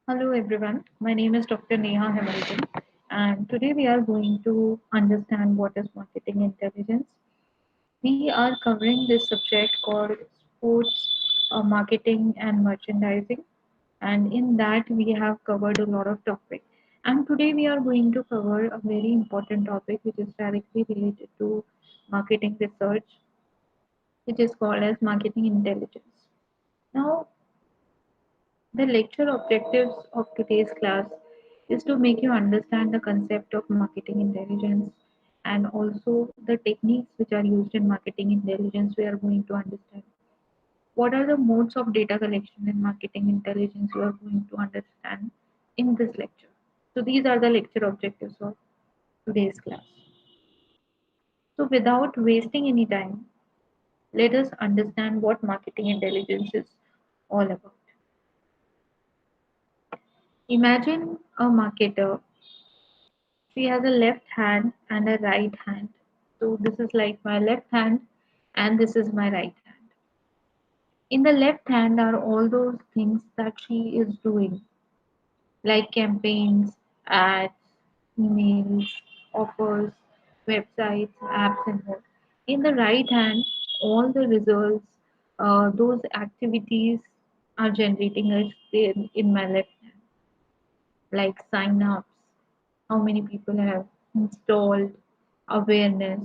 Hello everyone, my name is Dr. Neha Hamilton, and today we are going to understand what is marketing intelligence. We are covering this subject called sports marketing and merchandising, and in that we have covered a lot of topics. And today we are going to cover a very important topic which is directly related to marketing research, which is called as marketing intelligence. Now, the lecture objectives of today's class is to make you understand the concept of marketing intelligence and also the techniques which are used in marketing intelligence. We are going to understand what are the modes of data collection in marketing intelligence. You are going to understand in this lecture. So, these are the lecture objectives of today's class. So, without wasting any time, let us understand what marketing intelligence is all about. Imagine a marketer. She has a left hand and a right hand. So this is like my left hand and this is my right hand. In the left hand are all those things that she is doing, like campaigns, ads, emails, offers, websites, apps, and more. In the right hand, all the results, those activities are generating us in my left hand, like sign ups, how many people have installed, awareness,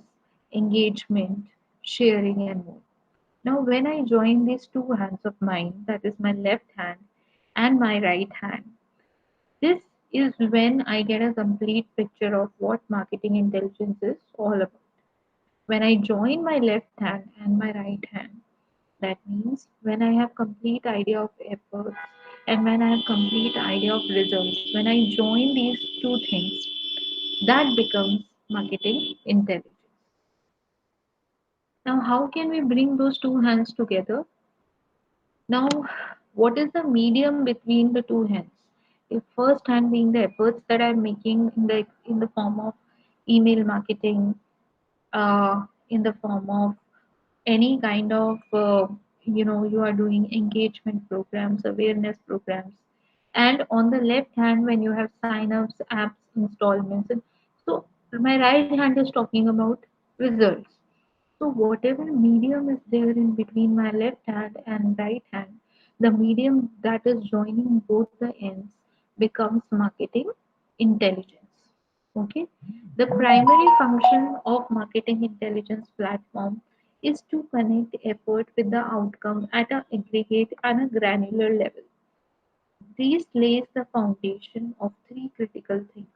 engagement, sharing, and more. Now, when I join these two hands of mine, that is my left hand and my right hand, this is when I get a complete picture of what marketing intelligence is all about. When I join my left hand and my right hand, that means when I have complete idea of efforts and when I have complete idea of results, when I join these two things, that becomes marketing intelligence. Now, how can we bring those two hands together? Now, what is the medium between the two hands? The first hand being the efforts that I'm making in the form of email marketing, in the form of any kind of you are doing engagement programs, awareness programs, and on the left hand when you have sign-ups, apps, installments, and so my right hand is talking about results. So whatever medium is there in between my left hand and right hand, the medium that is joining both the ends becomes marketing intelligence. Okay. The primary function of marketing intelligence platform is to connect effort with the outcome at an aggregate and a granular level. This lays the foundation of three critical things.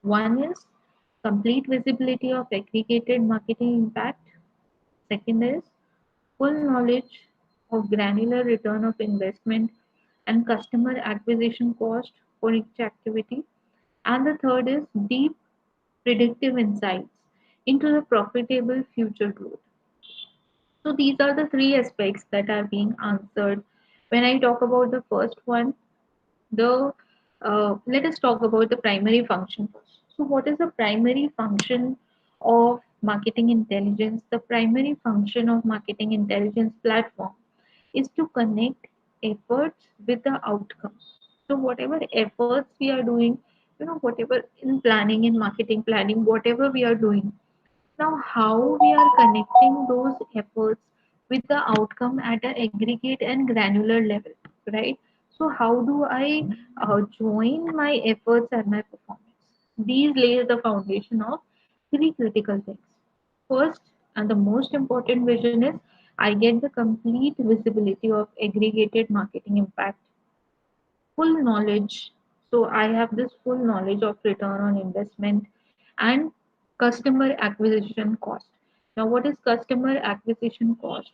One is complete visibility of aggregated marketing impact. Second is full knowledge of granular return of investment and customer acquisition cost for each activity. And the third is deep predictive insights into the profitable future growth. So these are the three aspects that are being answered. When I talk about the first one, the let us talk about the primary function first. So what is the primary function of marketing intelligence? The primary function of marketing intelligence platform is to connect efforts with the outcomes. So whatever efforts we are doing, whatever in planning, in marketing planning, whatever we are doing, now how we are connecting those efforts with the outcome at an aggregate and granular level, right? So how do I join my efforts and my performance? These lay the foundation of three critical things. First, and the most important vision is I get the complete visibility of aggregated marketing impact, full knowledge. So I have this full knowledge of return on investment and customer acquisition cost. Now, what is customer acquisition cost?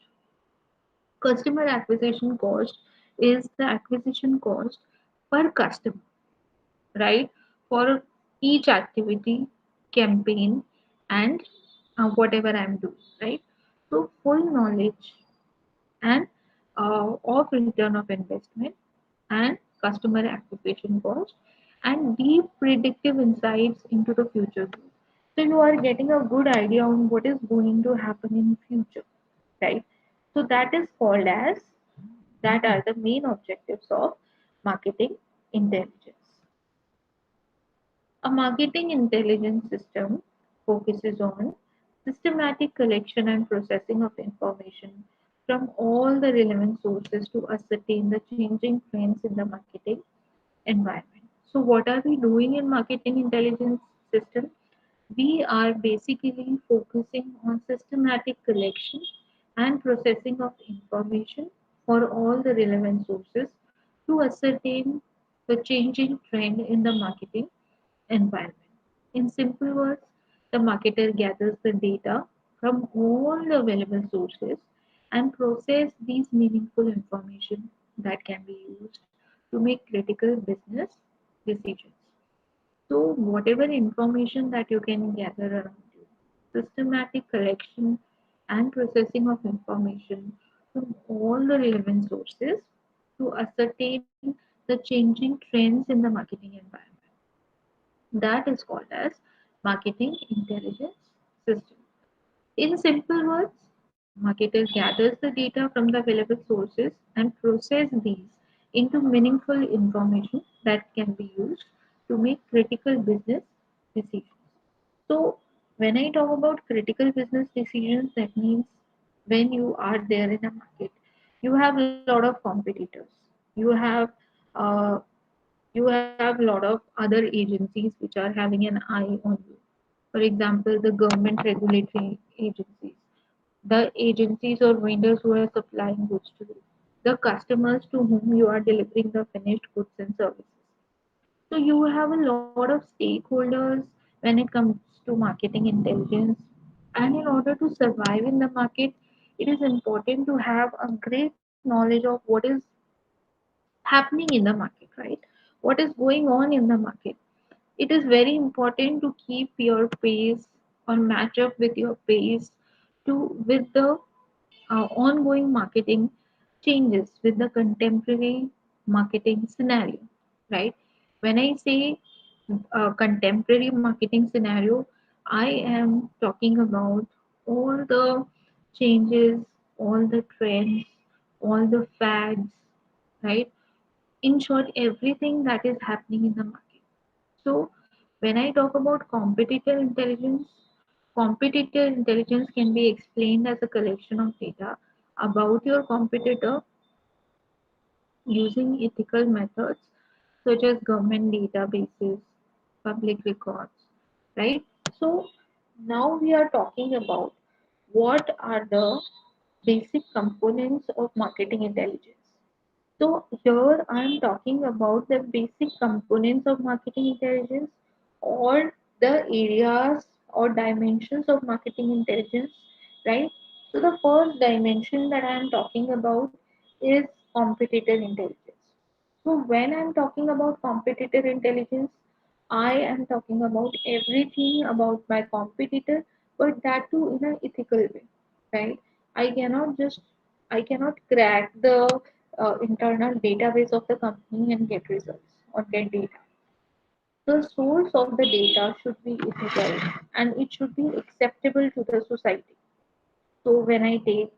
Customer acquisition cost is the acquisition cost per customer, right? For each activity, campaign, and whatever I'm doing, right? So, full knowledge and of return of investment and customer acquisition cost and deep predictive insights into the future growth. So you are getting a good idea on what is going to happen in future, right? So that is called as that are the main objectives of marketing intelligence. A marketing intelligence system focuses on systematic collection and processing of information from all the relevant sources to ascertain the changing trends in the marketing environment. So, what are we doing in marketing intelligence system? We are basically focusing on systematic collection and processing of information for all the relevant sources to ascertain the changing trend in the marketing environment. In simple words, the marketer gathers the data from all the available sources and process these meaningful information that can be used to make critical business decisions. So, whatever information that you can gather around you, systematic collection and processing of information from all the relevant sources to ascertain the changing trends in the marketing environment. That is called as marketing intelligence system. In simple words, marketer gathers the data from the available sources and process these into meaningful information that can be used to make critical business decisions. So, when I talk about critical business decisions, that means when you are there in a market, you have a lot of competitors. You have uh, you have a lot of other agencies which are having an eye on you. For example, the government regulatory agencies, the agencies or vendors who are supplying goods to you, the customers to whom you are delivering the finished goods and services. So you have a lot of stakeholders when it comes to marketing intelligence. And in order to survive in the market, it is important to have a great knowledge of what is happening in the market, right? What is going on in the market. It is very important to keep your pace or match up with your pace to with the ongoing marketing changes with the contemporary marketing scenario, right? When I say contemporary marketing scenario, I am talking about all the changes, all the trends, all the fads, right? In short, everything that is happening in the market. So, when I talk about competitor intelligence can be explained as a collection of data about your competitor using ethical methods such as government databases, public records, right? So, now we are talking about what are the basic components of marketing intelligence. So here I'm talking about the basic components of marketing intelligence or the areas or dimensions of marketing intelligence, right? So the first dimension that I'm talking about is competitor intelligence. So when I'm talking about competitor intelligence, I am talking about everything about my competitor, but that too in an ethical way, right? I cannot just I cannot crack the internal database of the company and get results or get data. The source of the data should be ethical and it should be acceptable to the society. So when I take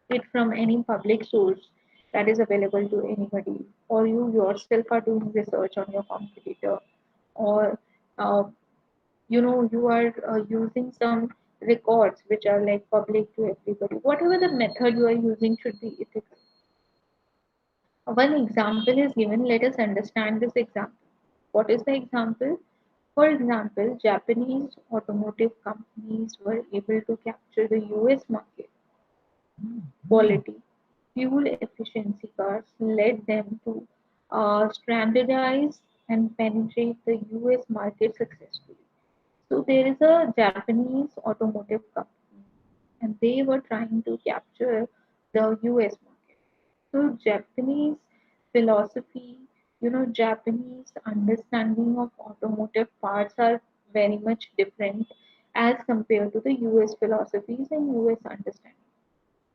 it from any public source that is available to anybody, or you yourself are doing research on your competitor, or uh, you are using some records which are like public to everybody. Whatever the method you are using should be ethical. One example is given. Let us understand this example. What is the example? For example, Japanese automotive companies were able to capture the US market. Quality, fuel efficiency cars led them to standardize and penetrate the US market successfully. So there is a Japanese automotive company and they were trying to capture the US market. So Japanese philosophy, Japanese understanding of automotive parts are very much different as compared to the US philosophies and US understanding.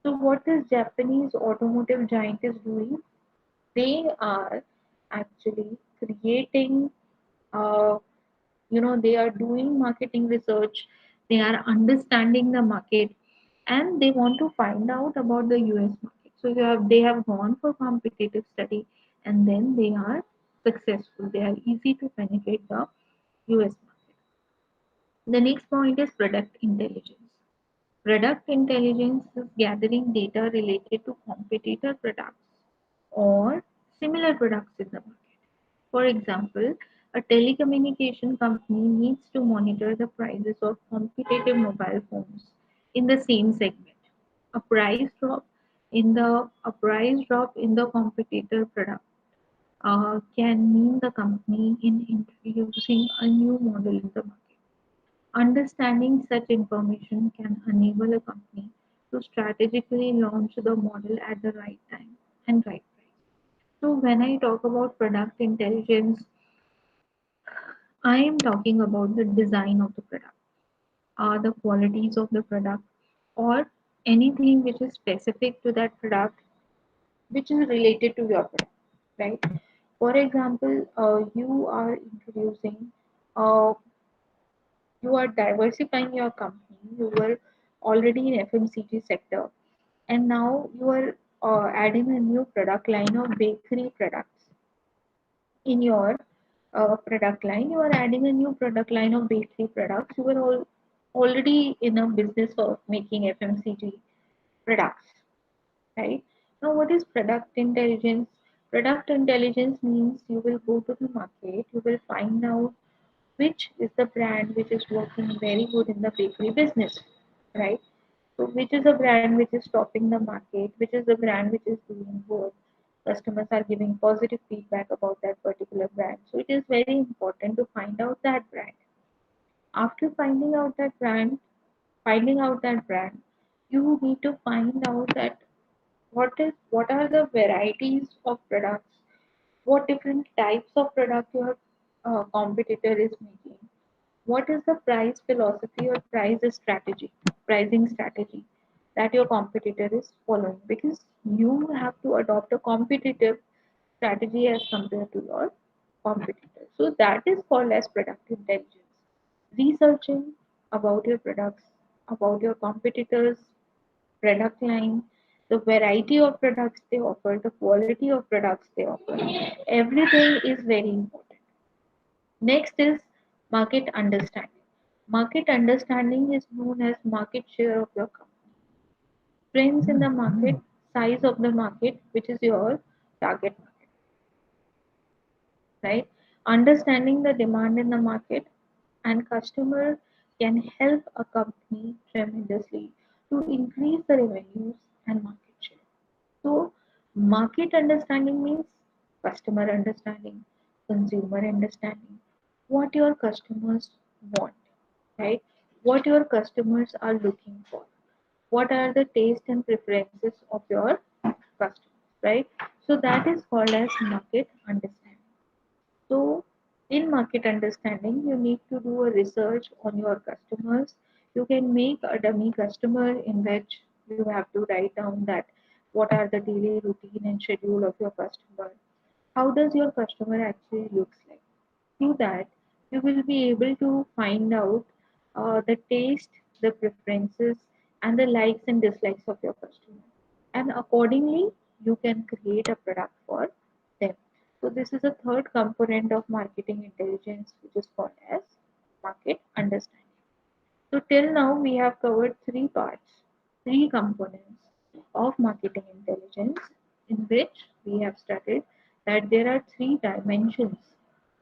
So what this Japanese automotive giant is doing? They are actually creating they are doing marketing research, they are understanding the market, and they want to find out about the US market. So they have gone for competitive study and then they are successful. They are easy to penetrate the US market. The next point is product intelligence. Product intelligence is gathering data related to competitor products or similar products in the market. For example, a telecommunication company needs to monitor the prices of competitive mobile phones in the same segment. A price drop in the competitor product can mean the company in introducing a new model in the market. Understanding such information can enable a company to strategically launch the model at the right time and right price. So, when I talk about product intelligence, I am talking about the design of the product, the qualities of the product, or anything which is specific to that product, which is related to your product, right? For example, uh, you are diversifying your company. You were already in FMCG sector, and now you are adding a new product line of bakery products in your product line. You are adding a new product line of bakery products. You were already in a business of making FMCG products, right? Now, what is product intelligence? Product intelligence means you will go to the market, you will find out which is the brand which is working very good in the bakery business, right? So, which is a brand which is topping the market, which is the brand which is doing good. Customers are giving positive feedback about that particular brand. So, it is very important to find out that brand. After finding out that brand, you need to find out that what are the varieties of products, what different types of product your competitor is making, what is the price philosophy or pricing strategy that your competitor is following, because you have to adopt a competitive strategy as compared to your competitor. So that is called as product intelligence. Researching about your products, about your competitors, product line, the variety of products they offer, the quality of products they offer. Everything is very important. Next is market understanding. Market understanding is known as market share of your company. Trends in the market, size of the market, which is your target market, right? Understanding the demand in the market and customer can help a company tremendously to increase the revenues and market share. So, market understanding means customer understanding, consumer understanding, what your customers want, right? What your customers are looking for, what are the taste and preferences of your customers, right? So, that is called as market understanding. So, in market understanding, you need to do a research on your customers. You can make a dummy customer in which you have to write down that what are the daily routine and schedule of your customer. How does your customer actually looks like? Through that, you will be able to find out the taste, the preferences, and the likes and dislikes of your customer. And accordingly, you can create a product for them. So, this is a third component of marketing intelligence, which is called as market understanding. So, till now, we have covered three parts, three components of marketing intelligence, in which we have studied that there are three dimensions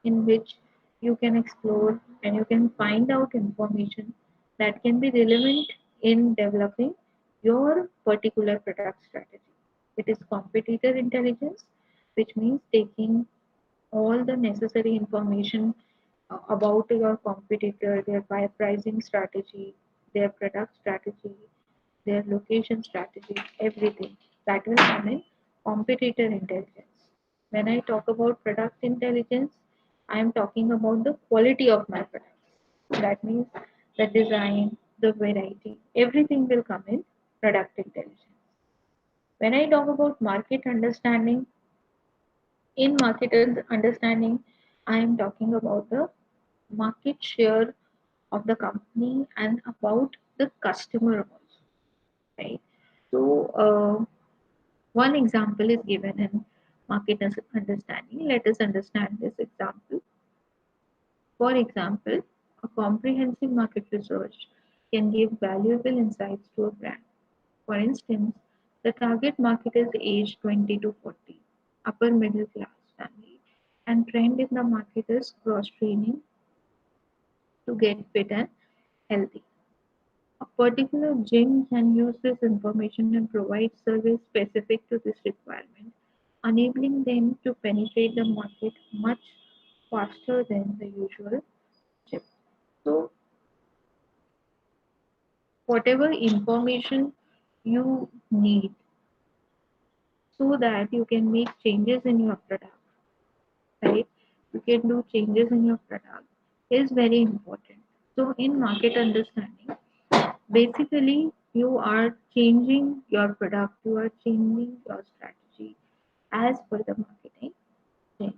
in which you can explore and you can find out information that can be relevant in developing your particular product strategy. It is competitor intelligence, which means taking all the necessary information about your competitor, their pricing strategy, their product strategy, their location strategy, everything that will come in competitor intelligence. When I talk about product intelligence, I am talking about the quality of my products. That means the design, the variety, everything will come in product intelligence. When I talk about market understanding, in market understanding, I am talking about the market share of the company and about the customer also, right? So, one example is given in market understanding. Let us understand this example. For example, a comprehensive market research can give valuable insights to a brand. For instance, the target market is age 20 to 40, upper middle class family, and trend in the market is cross training to get fit and healthy. A particular gym can use this information and provide service specific to this requirement, enabling them to penetrate the market much faster than the usual gym. So, whatever information you need so that you can make changes in your product, right? You can do changes in your product is very important. So, in market understanding, basically you are changing your product, you are changing your strategy as per the marketing change.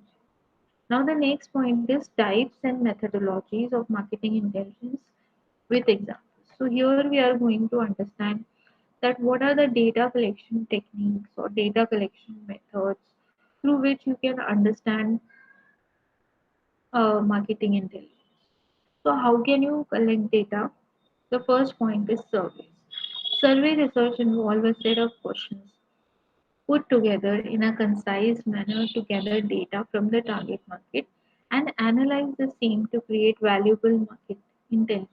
Now, the next point is types and methodologies of marketing intelligence with examples. So, here we are going to understand that what are the data collection techniques or data collection methods through which you can understand marketing intelligence. So, how can you collect data? The first point is surveys. Survey research involves a set of questions put together in a concise manner to gather data from the target market and analyze the same to create valuable market intelligence.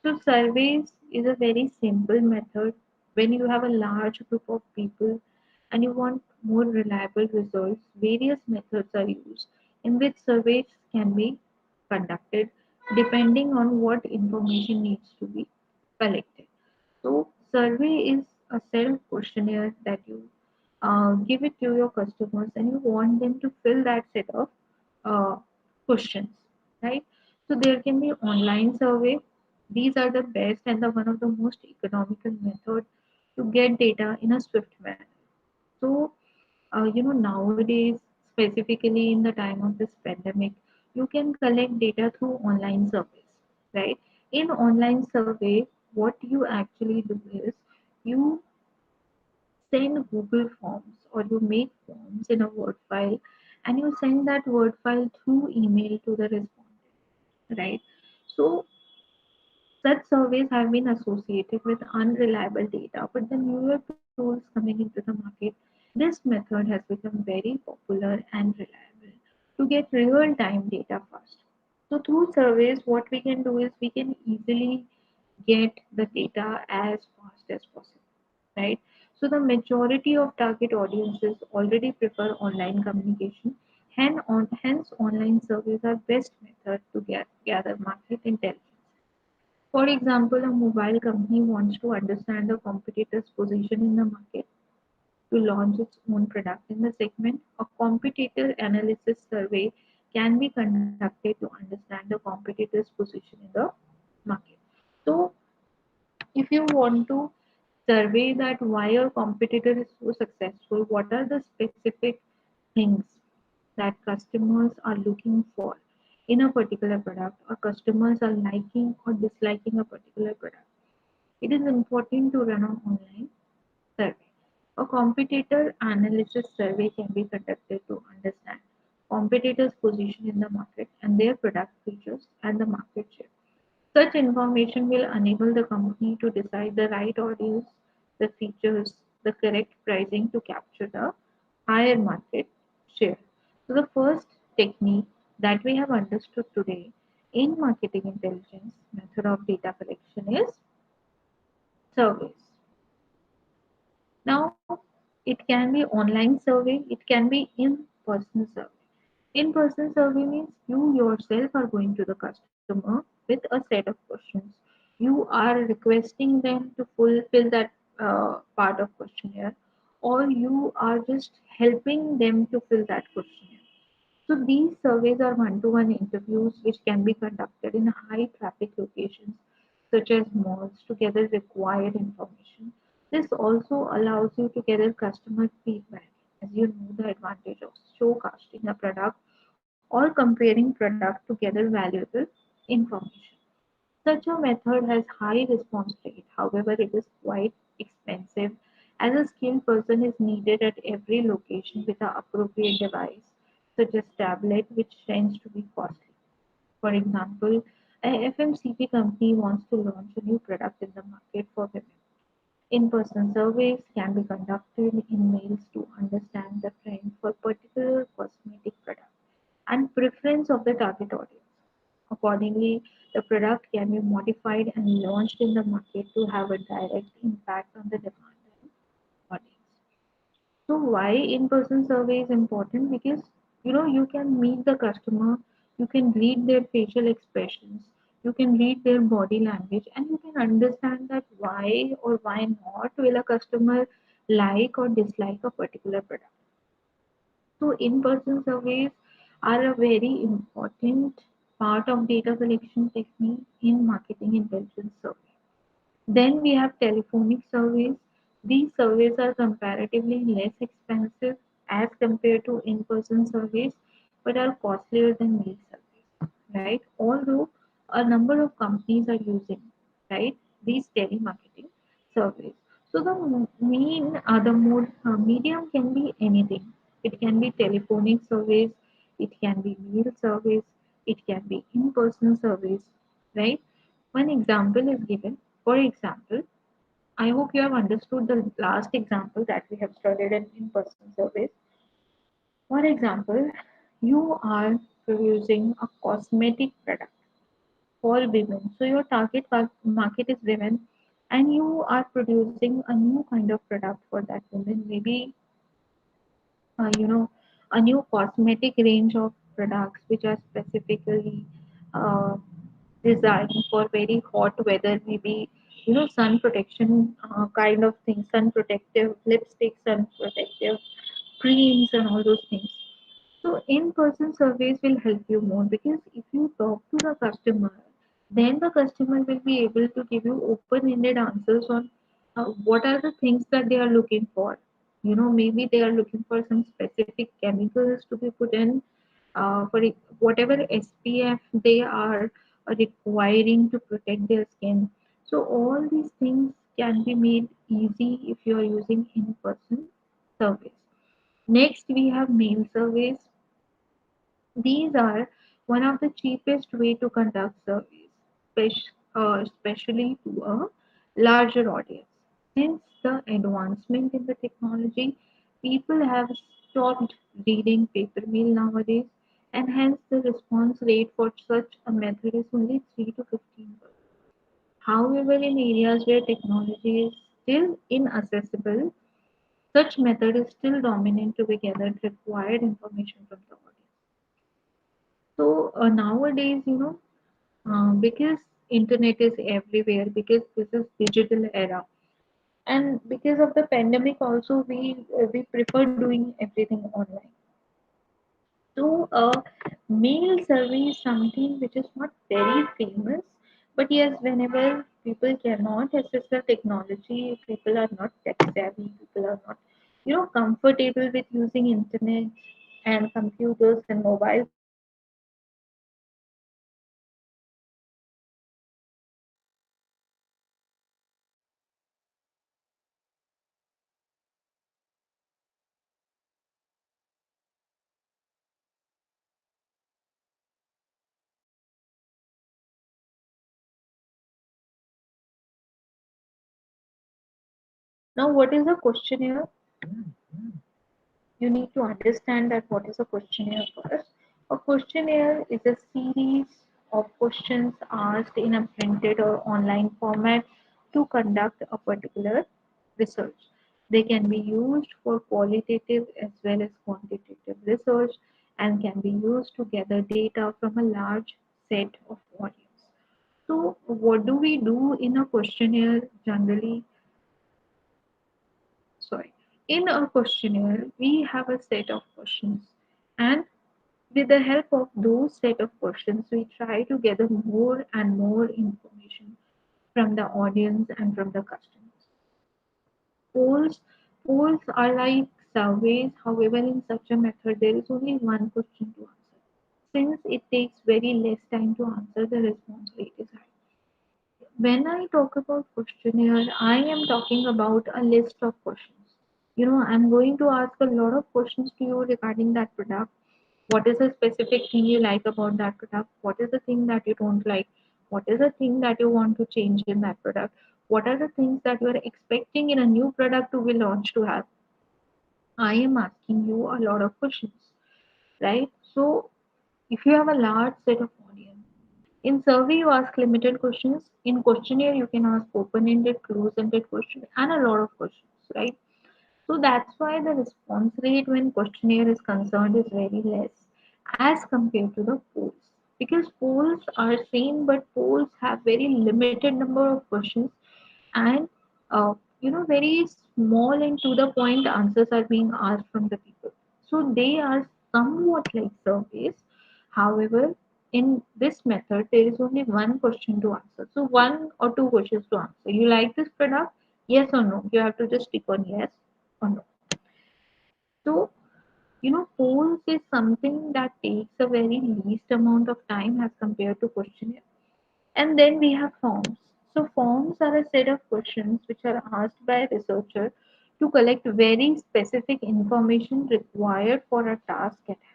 So, surveys is a very simple method when you have a large group of people and you want more reliable results. Various methods are used in which surveys can be conducted depending on what information needs to be collected. So, survey is a set of questionnaire that you give it to your customers and you want them to fill that set of uh, questions, right? So there can be online survey. These are the best and the one of the most economical method to get data in a swift manner. So nowadays, specifically in the time of this pandemic, you can collect data through online surveys, right? In online survey, what you actually do is you send Google Forms or you make forms in a Word file and you send that Word file through email to the respondent, right? So such surveys have been associated with unreliable data, but the newer tools coming into the market, this method has become very popular and reliable to get real time data fast. So, through surveys, what we can do is we can easily get the data as fast as possible, right? So, the majority of target audiences already prefer online communication. Hence, online surveys are best method to gather market intelligence. For example, a mobile company wants to understand the competitor's position in the market to launch its own product in the segment. A competitor analysis survey can be conducted to understand the competitor's position in the market. So, if you want to survey that why your competitor is so successful, what are the specific things that customers are looking for in a particular product or customers are liking or disliking a particular product, it is important to run an online survey. A competitor analysis survey can be conducted to understand competitors' position in the market and their product features and the market share. Such information will enable the company to decide the right audience, the features, the correct pricing to capture the higher market share. So, the first technique that we have understood today in marketing intelligence method of data collection is surveys. Now, it can be online survey, it can be in-person survey. In-person survey means you yourself are going to the customer with a set of questions. You are requesting them to fulfill that part of questionnaire, or you are just helping them to fill that questionnaire. So these surveys are one-to-one interviews which can be conducted in high traffic locations such as malls to gather required information. This also allows you to gather customer feedback as you know the advantage of showcasting a product or comparing product to gather valuable information. Such a method has high response rate, however, it is quite expensive as a skilled person is needed at every location with an appropriate device, such as tablet, which tends to be costly. For example, a FMCG company wants to launch a new product in the market for women. In-person surveys can be conducted in mails to understand the trend for particular cosmetic product and preference of the target audience. Accordingly, the product can be modified and launched in the market to have a direct impact on the demand and audience. So why in-person survey is important? Because you can meet the customer, you can read their facial expressions, you can read their body language, and you can understand that why or why not will a customer like or dislike a particular product. So in-person surveys are a very important part of data collection technique in marketing intelligence survey. Then we have telephonic surveys. These surveys are comparatively less expensive as compared to in-person surveys, but are costlier than mail surveys, right? Although a number of companies are using, right, these telemarketing surveys. So the the mode medium can be anything. It can be telephonic surveys, it can be mail surveys, it can be in-person surveys, right? One example is given. For example, I hope you have understood the last example that we have studied in in-person surveys. For example, you are producing a cosmetic product for women. So your target market is women, and you are producing a new kind of product for that woman. Maybe uh, you know a new cosmetic range of products which are specifically uh, designed for very hot weather, maybe sun protection kind of thing, sun protective lipstick, sun protective creams, and all those things. So in-person surveys will help you more, because if you talk to the customer, then the customer will be able to give you open-ended answers on what are the things that they are looking for. Maybe they are looking for some specific chemicals to be put in whatever SPF they are requiring to protect their skin. So all these things can be made easy if you are using in-person surveys. Next, we have mail surveys. These are one of the cheapest way to conduct surveys, especially to a larger audience. Since the advancement in the technology, people have stopped reading paper mail nowadays, and hence the response rate for such a method is only 3 to 15%. However, in areas where technology is still inaccessible, such method is still dominant to be gathered required information from the audience. So nowadays, because internet is everywhere, because this is digital era, and because of the pandemic, also we prefer doing everything online. So mail survey is something which is not very famous, but yes, whenever people cannot access the technology, people are not tech savvy, people are not comfortable with using internet and computers and mobile phones. So they prefer to use mail surveys. Mail surveys are very easy to conduct, and now what is a questionnaire? You need to understand that what is a questionnaire first. A questionnaire is a series of questions asked in a printed or online format to conduct a particular research. They can be used for qualitative as well as quantitative research, and can be used to gather data from a large set of audience. So, what do we do in a questionnaire generally? Sorry. In a questionnaire, we have a set of questions, and with the help of those set of questions, we try to gather more and more information from the audience and from the customers. Polls, polls are like surveys. However, in such a method, there is only one question to answer. Since it takes very less time to answer, the response rate is high. When I talk about questionnaire, I am talking about a list of questions. I'm going to ask a lot of questions to you regarding that product. What is the specific thing you like about that product? What is the thing that you don't like? What is the thing that you want to change in that product? What are the things that you are expecting in a new product to be launched to have? I am asking you a lot of questions, right? So, if you have a large set of audience, in survey you ask limited questions. In questionnaire you can ask open-ended, close-ended questions, and a lot of questions, right? So that's why the response rate when questionnaire is concerned is very less as compared to the polls. Because polls are same, but polls have very limited number of questions, and very small and to the point answers are being asked from the people. So they are somewhat like surveys. However, in this method there is only one question to answer, so one or two questions to answer. You like this product? Yes or no. You have to just tick on yes or no. So polls is something that takes a very least amount of time as compared to questionnaire. And then we have forms. So forms are a set of questions which are asked by a researcher to collect very specific information required for a task at hand.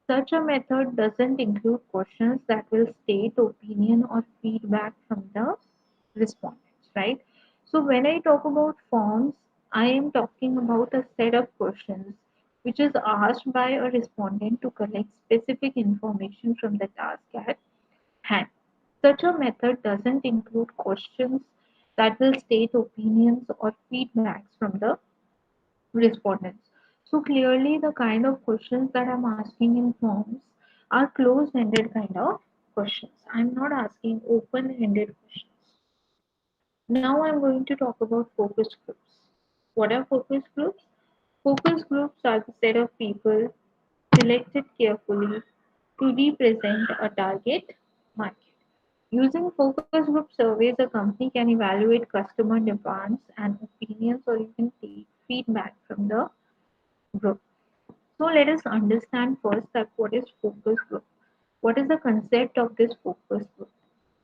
Such a method doesn't include questions that will state opinion or feedback from the respondents, right? So when I talk about forms, I am talking about a set of questions which is asked by a respondent to collect specific information from the task at hand. Such a method doesn't include questions that will state opinions or feedbacks from the respondents. So clearly the kind of questions that I'm asking in forms are closed-ended kind of questions. I'm not asking open-ended questions. Now I'm going to talk about focus groups. What are focus groups? Focus groups are the set of people selected carefully to represent a target market. Using focus group surveys, a company can evaluate customer demands and opinions, or you can take feedback from the group. So let us understand first that what is focus group. What is the concept of this focus group?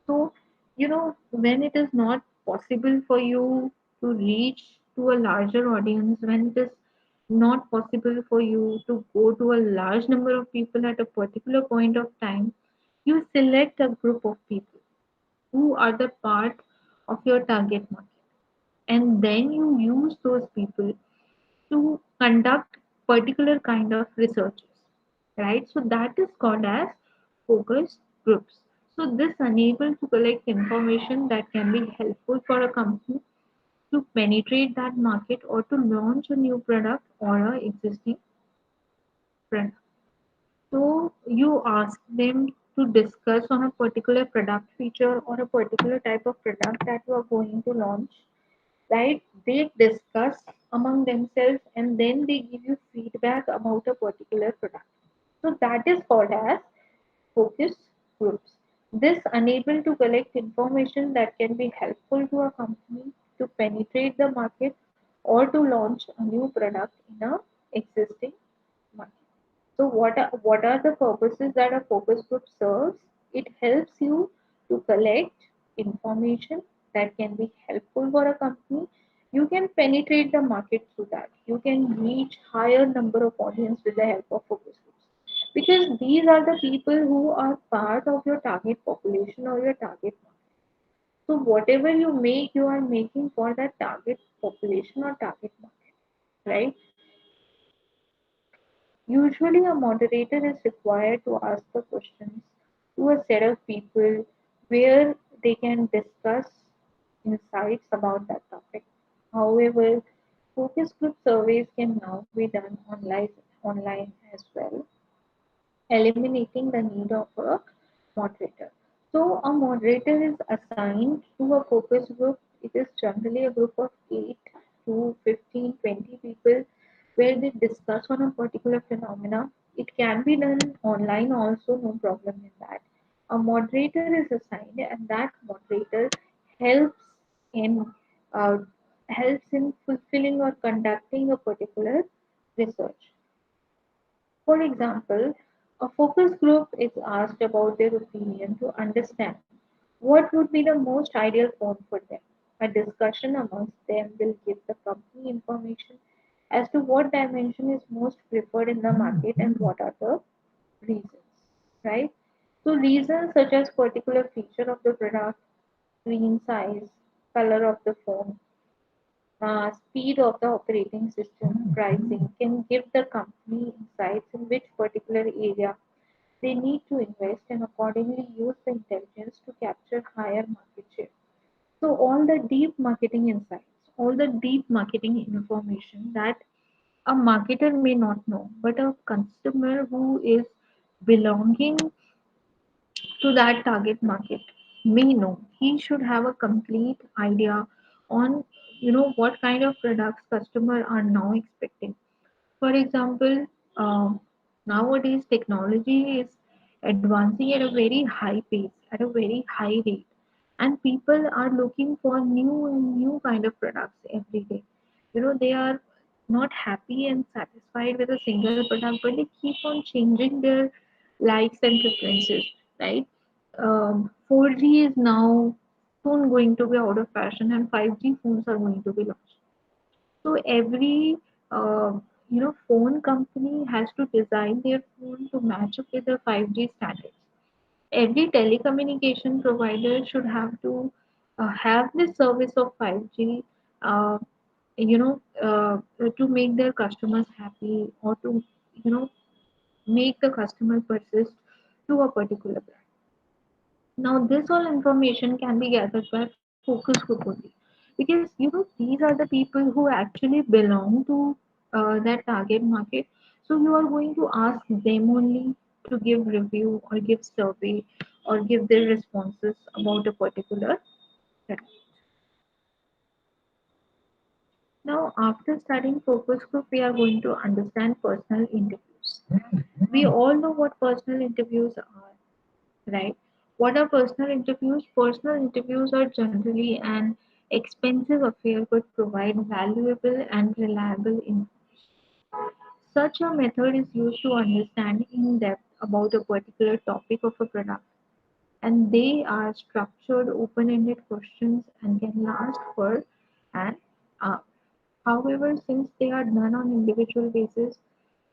So, when it is not possible for you to reach to a larger audience, when it is not possible for you to go to a large number of people at a particular point of time, you select a group of people who are the part of your target market, and then you use those people to conduct particular kind of researches, right? So that is called as focus groups. So this enables to collect information that can be helpful for a company to penetrate that market or to launch a new product or a existing product. So you ask them to discuss on a particular product feature or a particular type of product that you are going to launch, right? They discuss among themselves and then they give you feedback about a particular product. So that is called as focus groups. This enable to collect information that can be helpful to a company to penetrate the market or to launch a new product in a existing market. So what are the purposes that a focus group serves? It helps you to collect information that can be helpful for a company. You can penetrate the market through that. You can reach higher number of audience with the help of focus groups. Because these are the people who are part of your target population or your target market. So whatever you make, you are making for that target population or target market, right? Usually, a moderator is required to ask the questions to a set of people where they can discuss insights about that topic. However, focus group surveys can now be done online as well, eliminating the need of a moderator. So, a moderator is assigned to a focus group. It is generally a group of 8 to 15, 20 people where they discuss on a particular phenomena. It can be done online also, no problem in that. A moderator is assigned, and that moderator helps in uh, fulfilling or conducting a particular research. For example, a focus group is asked about their opinion to understand What would be the most ideal phone for them? A discussion amongst them will give the company information as to what dimension is most preferred in the market and what are the reasons, right? So reasons such as particular feature of the product, screen size, color of the phone, speed of the operating system, pricing can give the company insights in which particular area they need to invest and accordingly use the intelligence to capture higher market share. So all the deep marketing insights, all the deep marketing information that a marketer may not know, but a customer who is belonging to that target market may know. He should have a complete idea on what kind of products customer are now expecting. For example, nowadays technology is advancing at a very high pace, at a very high rate, and people are looking for new and new kind of products every day. They are not happy and satisfied with a single product, but they keep on changing their likes and preferences, right? 4G is now soon going to be out of fashion, and 5G phones are going to be launched. So every phone company has to design their phone to match up with the 5G standards. Every telecommunication provider should have to have this service of 5G, uh, to make their customers happy or to you know make the customer persist to a particular brand. Now, this all information can be gathered by focus group only, because these are the people who actually belong to that target market. So you are going to ask them only to give review or give survey or give their responses about a particular product. Now, after studying focus group, we are going to understand personal interviews. We all know what personal interviews are, right? What are personal interviews? Personal interviews are generally an expensive affair but provide valuable and reliable information. Such a method is used to understand in depth about a particular topic of a product, and they are structured, open ended questions and can last for an hour. However, since they are done on individual basis,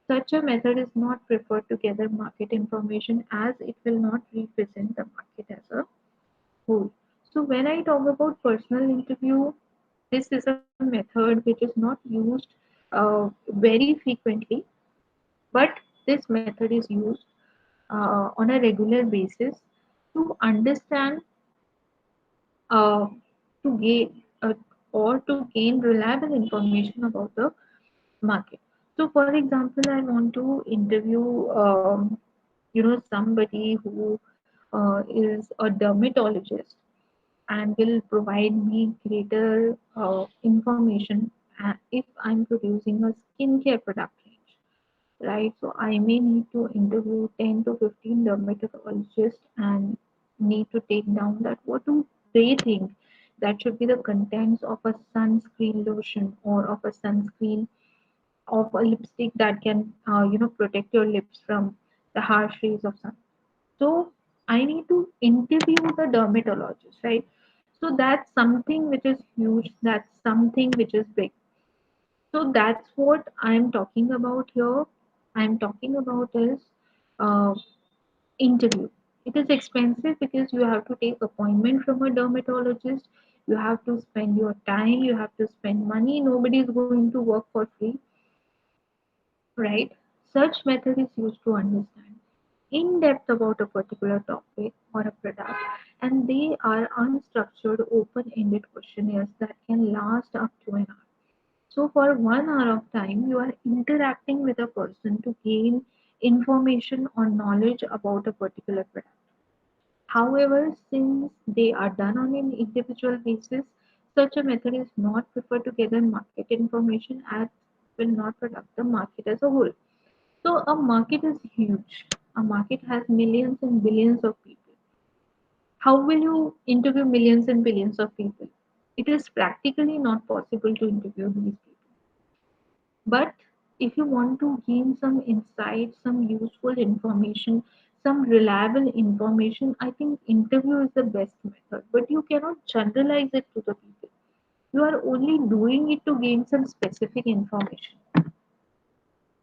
such a method is not preferred to gather market information as it will not represent the market as a whole. So when I talk about personal interview, this is a method which is not used very frequently, but this method is used on a regular basis to understand, uh, to gain or to gain reliable information about the market. So, for example, I want to interview, somebody who is a dermatologist and will provide me greater information if I'm producing a skincare product range, right? So I may need to interview 10 to 15 dermatologists and need to take down that what do they think that should be the contents of a sunscreen lotion or of a sunscreen of a lipstick that can protect your lips from the harsh rays of sun. So I need to interview the dermatologist, right? So that's something which is huge, that's something which is big. So that's what I'm talking about here. I'm talking about is uh, interview. It is expensive because you have to take appointment from a dermatologist. You have to spend your time. You have to spend money. Nobody is going to work for free, right? Such method is used to understand in depth about a particular topic or a product, and they are unstructured, open ended questionnaires that can last up to an hour. So, for 1 hour of time, you are interacting with a person to gain information or knowledge about a particular product. However, since they are done on an individual basis, such a method is not preferred to gather market information as will not product the market as a whole. So, a market is huge. A market has millions and billions of people. How will you interview millions and billions of people? It is practically not possible to interview these people. But if you want to gain some insight, some useful information, some reliable information, I think interview is the best method. But you cannot generalize it to the people. You are only doing it to gain some specific information.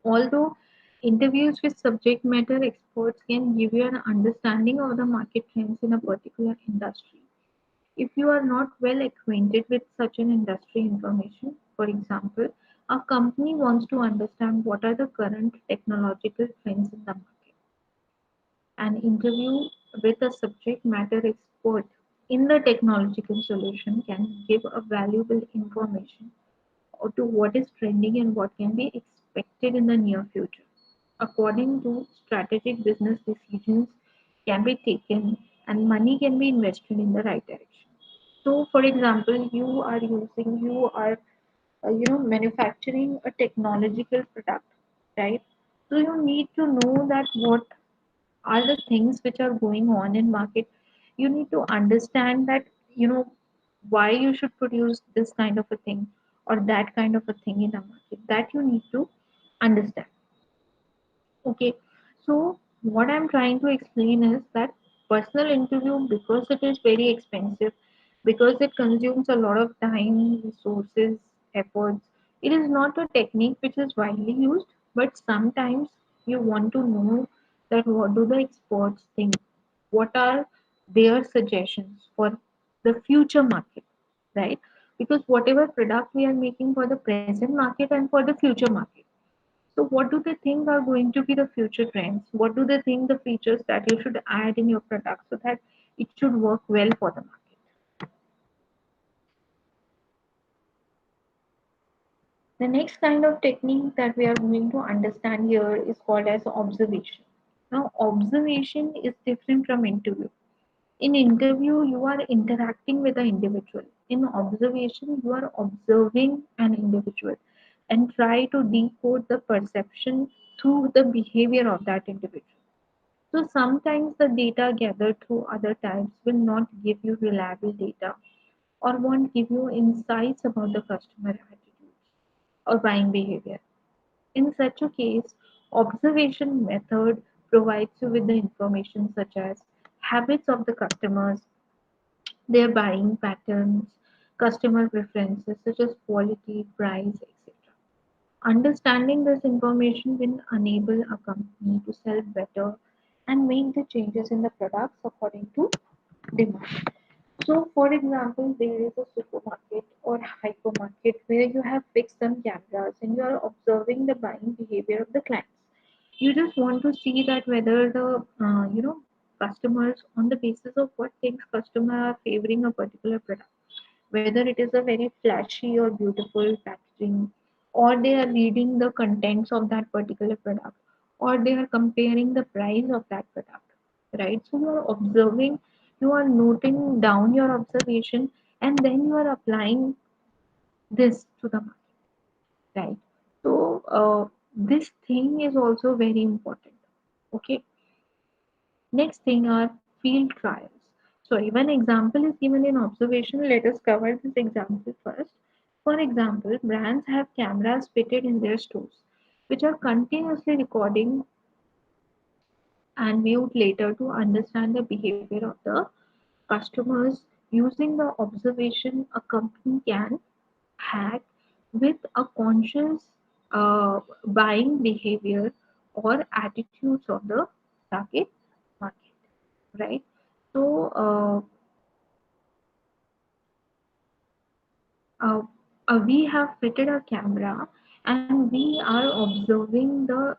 Although interviews with subject matter experts can give you an understanding of the market trends in a particular industry. If you are not well acquainted with such an industry information, for example, a company wants to understand what are the current technological trends in the market. An interview with a subject matter expert in the technological solution can give a valuable information to what is trending and what can be expected in the near future. According to strategic business decisions can be taken and money can be invested in the right direction. So, for example, you are manufacturing a technological product, right? So you need to know that what are the things which are going on in market. You need to understand that why you should produce this kind of a thing or that kind of a thing in a market, that you need to understand. Okay, so what I'm trying to explain is that personal interview, because it is very expensive, because it consumes a lot of time, resources, efforts, it is not a technique which is widely used, but sometimes you want to know that what do the experts think? What are their suggestions for the future market, right? Because whatever product we are making for the present market and for the future market, so, what do they think are going to be the future trends? What do they think the features that you should add in your product so that it should work well for the market? The next kind of technique that we are going to understand here is called as observation. Now, observation is different from interview. In interview, you are interacting with the individual. In observation, you are observing an individual and try to decode the perception through the behavior of that individual. So sometimes the data gathered through other types will not give you reliable data or won't give you insights about the customer attitudes or buying behavior. In such a case, observation method provides you with the information such as habits of the customers, their buying patterns, customer preferences such as quality, price, etc. Understanding this information will enable a company to sell better and make the changes in the products according to demand. So, for example, there is a supermarket or hypermarket where you have fixed some cameras and you are observing the buying behavior of the clients. You just want to see that whether the customers, on the basis of what things customer are favoring a particular product, whether it is a very flashy or beautiful packaging, or they are reading the contents of that particular product, or they are comparing the price of that product, right? So you are observing, you are noting down your observation, and then you are applying this to the market, right? So this thing is also very important. Okay, next thing are field trials. Sorry, one example is given in observation. Let us cover this example first. For example, brands have cameras fitted in their stores, which are continuously recording and viewed later to understand the behavior of the customers. Using the observation, a company can hack with a conscious buying behavior or attitudes of the target market, right? So uh, we have fitted a camera and we are observing the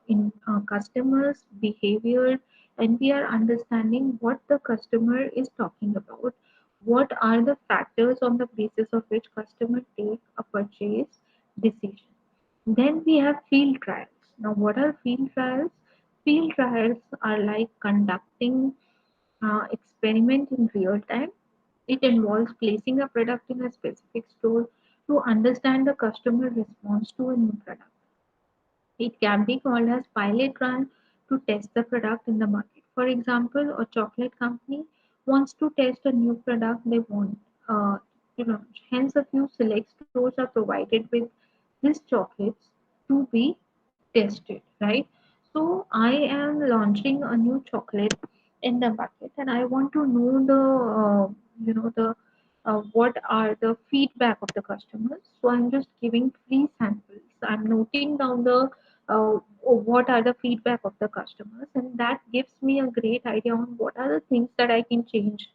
customer's behavior, and we are understanding what the customer is talking about, what are the factors on the basis of which customer take a purchase decision. Then we have field trials. Now, what are field trials? Field trials are like conducting experiment in real time. It involves placing a product in a specific store to understand the customer response to a new product. It can be called as pilot run to test the product in the market. For example, a chocolate company wants to test a new product they want to launch. Hence, a few select stores are provided with these chocolates to be tested, right? So I am launching a new chocolate in the market, and I want to know the the what are the feedback of the customers. So I'm just giving free samples. I'm noting down the what are the feedback of the customers, and that gives me a great idea on what are the things that I can change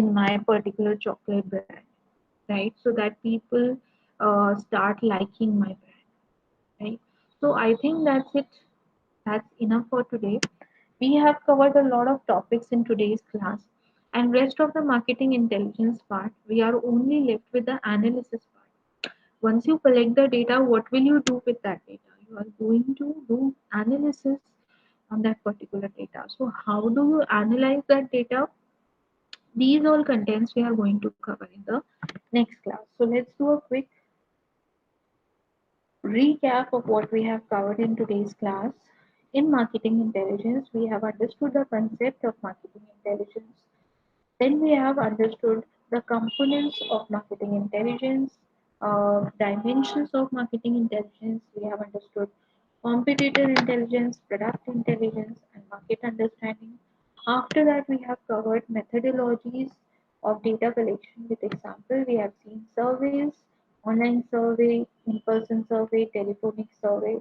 in my particular chocolate brand, right? So that people start liking my brand, right? So I think that's it. That's enough for today. We have covered a lot of topics in today's class, and rest of the marketing intelligence part, we are only left with the analysis part. Once you collect the data, what will you do with that data? You are going to do analysis on that particular data. So how do you analyze that data? These all contents we are going to cover in the next class. So let's do a quick recap of what we have covered in today's class. In marketing intelligence, we have understood the concept of marketing intelligence. Then we have understood the components of marketing intelligence, dimensions of marketing intelligence. We have understood competitor intelligence, product intelligence, and market understanding. After that, we have covered methodologies of data collection with example. We have seen surveys, online survey, in-person survey, telephonic survey,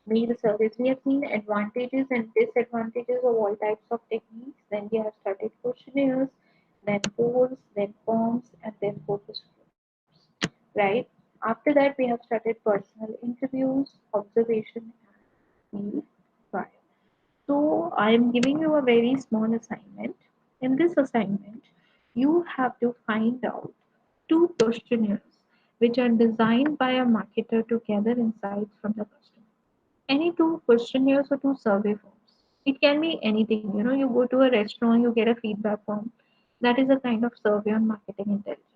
mail surveys. We have seen advantages and disadvantages of all types of techniques. Then we have started questionnaires, then polls, then forms, and then focus groups. Right? After that, we have started personal interviews, observation, and field trial. So I am giving you a very small assignment. In this assignment, you have to find out two questionnaires which are designed by a marketer to gather insights from the customer. Any two questionnaires or two survey forms. It can be anything. You know, you go to a restaurant, you get a feedback form. That is a kind of survey on marketing intelligence.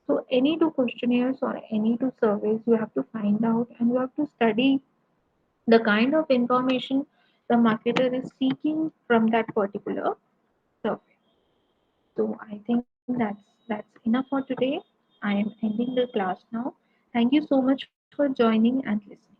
So any two questionnaires or any two surveys, you have to find out and you have to study the kind of information the marketer is seeking from that particular survey. So I think that's enough for today. I am ending the class now. Thank you so much for joining and listening.